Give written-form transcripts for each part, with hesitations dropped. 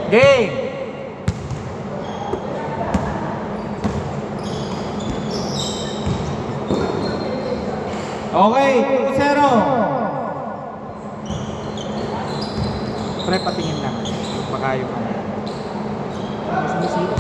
Game! Okay, 2-0. Pre, patingin lang. Baka yung ano. Sumisira.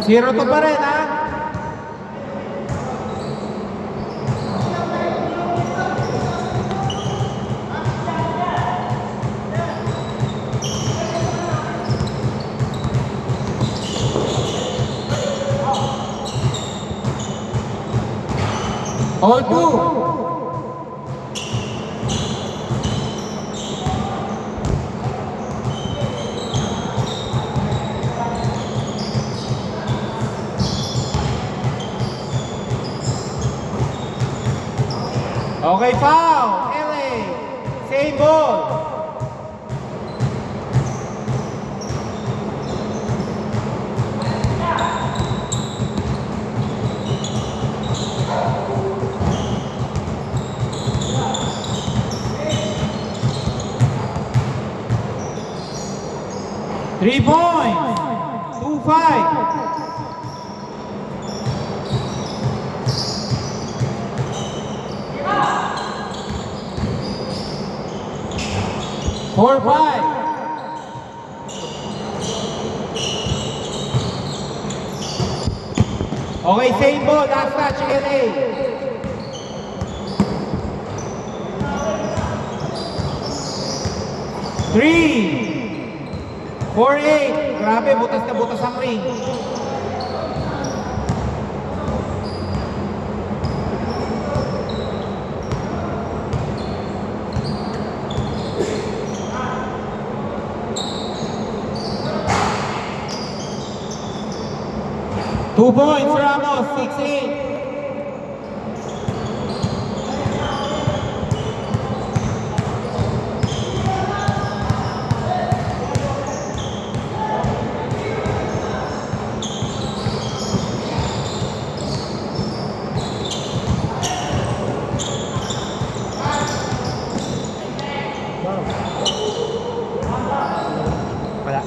0-2 pa rin, ha? All two. Okay, foul. LA. Same ball. Three points. 2-5. 4-5. Okay, same ball. Last touch, LA. Three. 4-8. Grabe, butas na butas ang ring. Two points, Ramos. 6-8. Wala.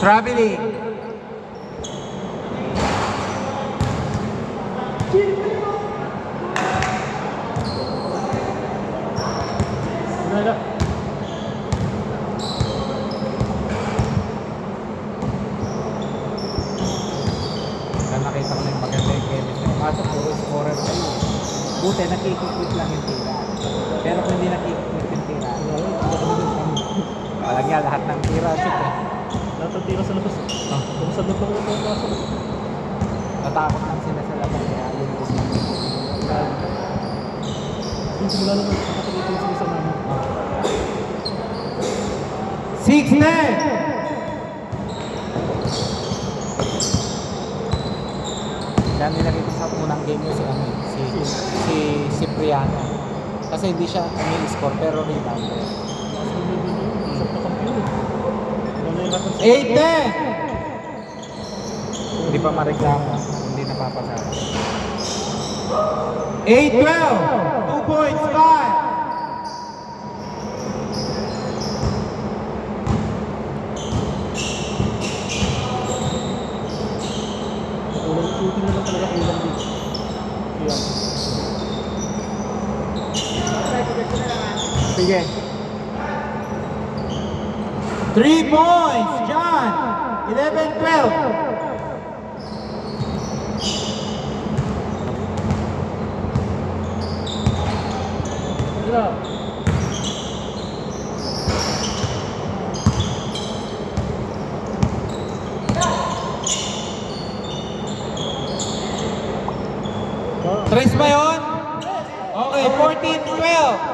Traveling. Wala. Nakita ko na yung maganda yung chemistry. Kaso puro scorer kayo. Buti, nakikikip lang yung tira. Pero kung hindi nakikikip yung tira, walang yan, lahat ng tira. Shoot eh. Lahat ng tira sa labas. Kung saan na pumapasok. Natakot lang sila sa labas. Kaya lumabas na. Yung simula naman, nakakalitin sila sa namin. 6-10! Kaya nilagay ko sa unang game yun si Cipriano. Kasi hindi siya score pero rebound. Isang kakampiyon. 8-10! Hindi pa mareklamo, hindi napapasa. 8-12! 2 points, 5! Kulang shooting na lang talaga kulang din. Kaya. Sige. 3 points, John! 11-12! Wala. Tres ba yun? Okay, 14-12.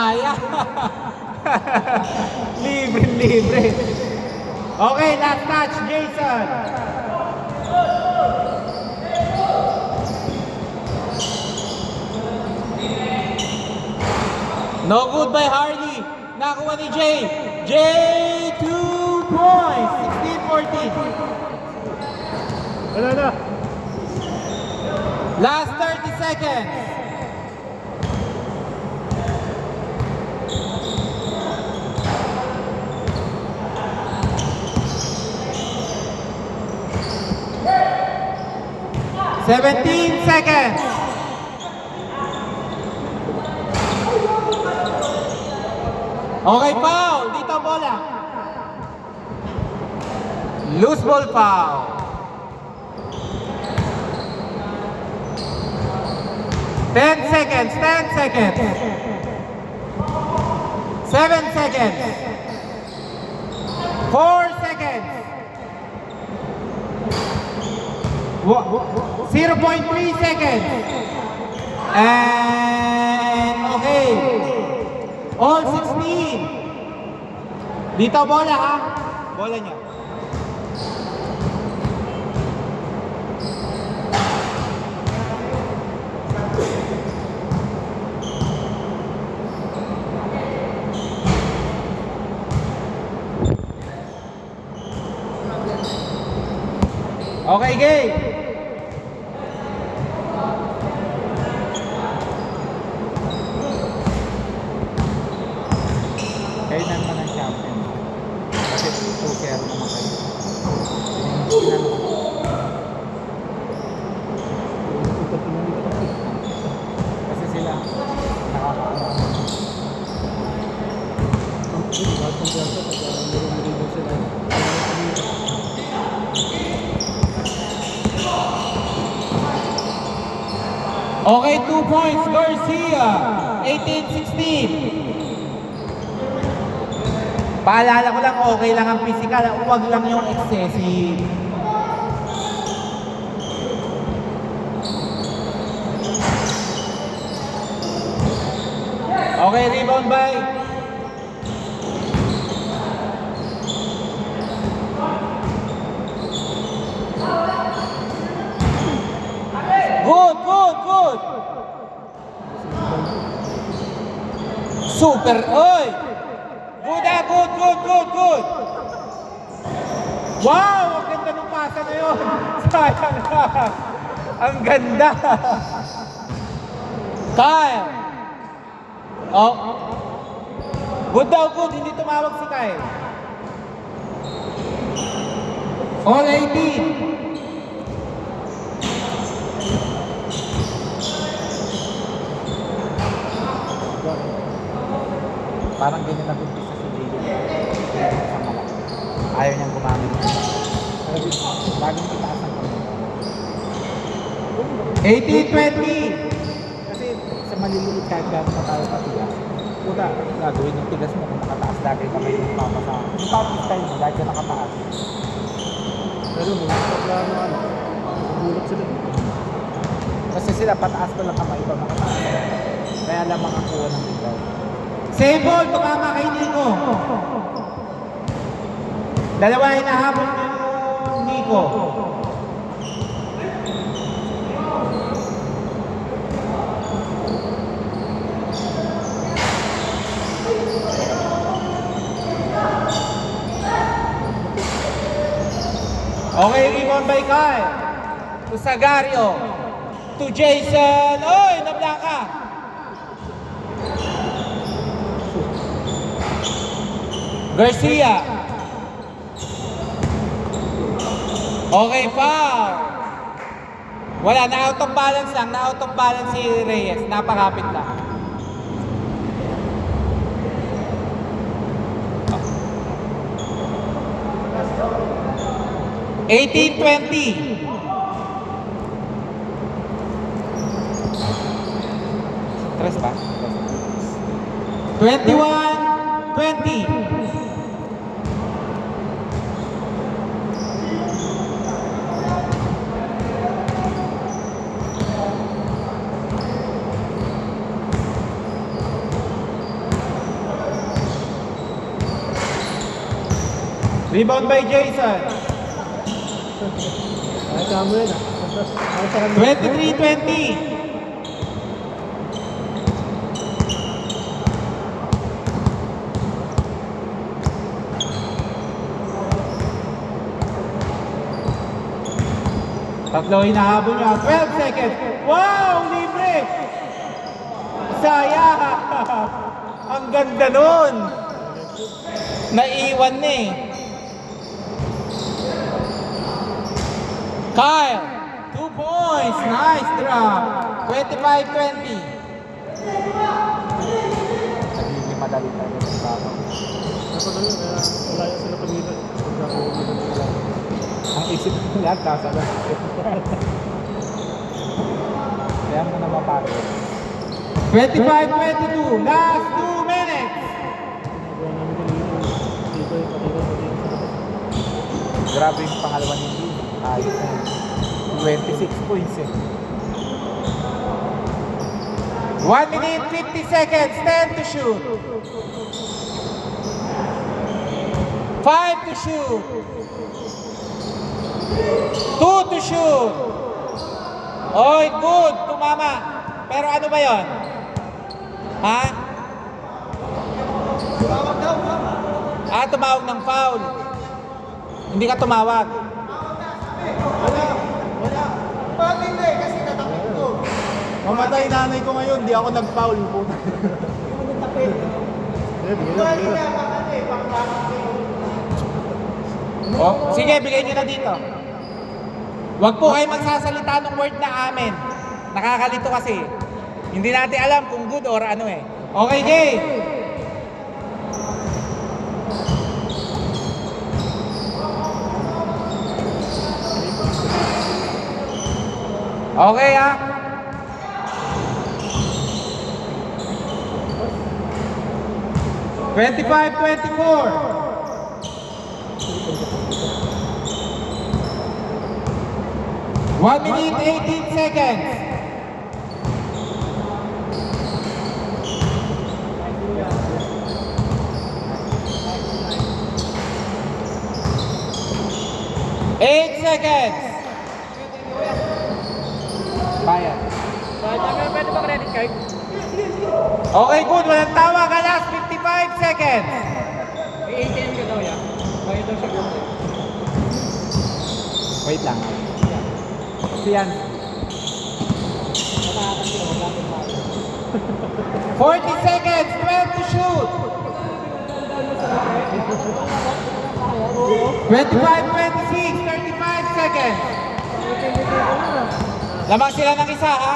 daya. Libre. Okay, last touch, Jason. No good by Harley. Nakuha ni Jay. Jay, 2 points. 16-14. Wala na. Last 30 seconds. Seventeen seconds. Okay, foul. Dito ang bola. Loose ball foul. 10 seconds, 10 seconds. 7 seconds. 4 seconds. 0.3 seconds. And okay. All 16. Dito bola ha. Bola niya. Okay, game. Kayo naman ang champion. Kasi 2-0 naman kayo. Kasi sila nakakaano. Okay, 2 points, Garcia. 18-16. Paalala ko lang, okay lang ang physical, huwag lang yung excessive. Okay, rebound by good. Super, oy! Good. Wow! Ang ganda ng pasa na yun. Sayang na. Ang ganda. Kyle. Oh. Good daw, good. Hindi tumawag si Kyle. All 18. Parang ganyan nag-umpisa si David. Ayaw niyang gumamit. Bagong itaas ang kamay. 18-20! Kasi sa maliliit kahit gano'n na tayo patigas. Puta, gagawin yung tigas mo kung nakataas lagi kamay yung papasa. Yung papis tayo mo, lagi ka nakataas. Pero mga plano ano, bulot sila. Kasi sila pataas ko lang kamay, iba makataas. Kaya lang makakuha ng ikaw. Same ball, tumama kay Nico. Dalawa hinahabol yung Nico. Okay, rebound by Kyle. To Sagario. To Jason. Oy, nablaka. Garcia. Okay, foul. Wala, na-out of balance lang. Na-out of balance si Reyes. Napakapit lang. Oh. 18-20. Tres ba? 21-20. Rebound by Jason. Ay, kamo yan ah. Ay, sa kanya. 23-20. Tatlo hinahabol niya. 12 seconds. Wow! Libre! Sayang! Ang ganda nun! Naiwan na eh. Kyle! 2 points! Nice drop! 25-20. Nagiging madali tayo sa drop. Napagano, kaya wala yung sila pag-ibig. Ang isip ko lahat kasalan. Kaya mo na mapagod. 25-22, last 2 minutes! Nagawa namin kanina. Dito yung patira sa labas. Grabe yung pangalawa ni Lee. Ayos na yun. 26 points eh. 1 minute 50 seconds, 10 to shoot. 5 to shoot. 2 to shoot. Oy, good. Tumama. Pero ano ba yon? Ha? Tumawag ng foul. Hindi ka tumawag. Wala. Bakit hindi? Kasi tatakip ko. Mamatay nanay ko ngayon, di ako nag-foul po. Hindi mo natapit. Bigyan Wala lang. niya, bakit eh? Oh, sige, bigay nyo na dito. Huwag po kayo magsasalita ng word na amen. Nakakalito kasi. Hindi natin alam kung good or ano eh. Okay, Jay. Okay ah. Twenty-five, 24. 1 minute 18 seconds. Eight seconds. Bayad. Pwede ba credit card? Okay, good. Walang tawa ka. Last 55 seconds. May ATM ka daw yan. Bayad daw siya kung Wait lang. Siyan. 40 seconds. 12 to shoot. 25, 26, 35 seconds. Lamang sila ng isa, ha?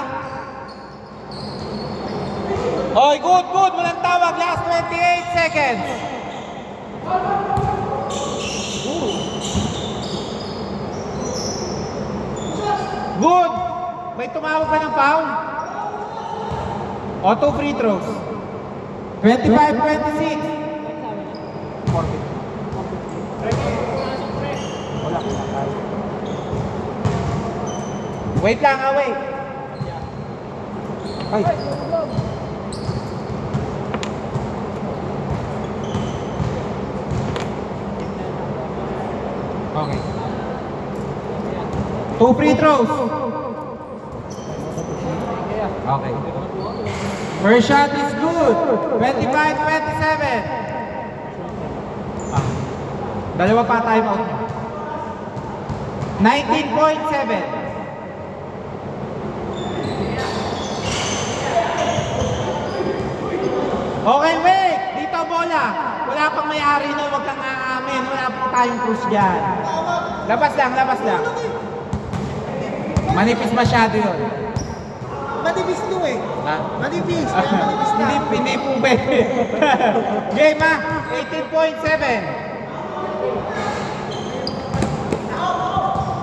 Oy, good, good. Walang tawag. Last 28 seconds. Good. May tumawag ba ng foul? O, 2 free throws. 25, 26. 40. Wala ko na tayo. Wait lang, wait. Ay. Okay. 2 free throws. Okay. First shot is good. 25-27. Dalawa pa time out. 19.7. Okay, wait! Dito bola. Wala pang may-ari na, huwag kang aamin. Wala pang tayong cruise dyan. Labas lang, labas lang. Manipis masyado yun. Manipis to eh. Ha? Manipis. Kaya manipis na. Hindi po pwede. Game ha? 18.7.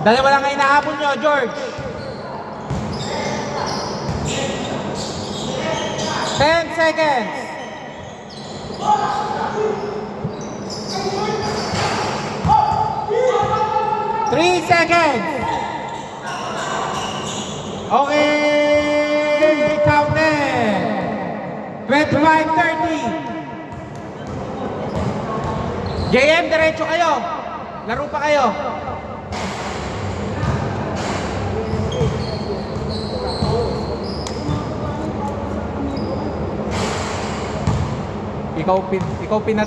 Dalawa lang ang inahabol nyo, George. 10 seconds. 3 seconds. Okay, counted. 25-30. JM, diretso kayo. Laro pa kayo. Ikaw pinat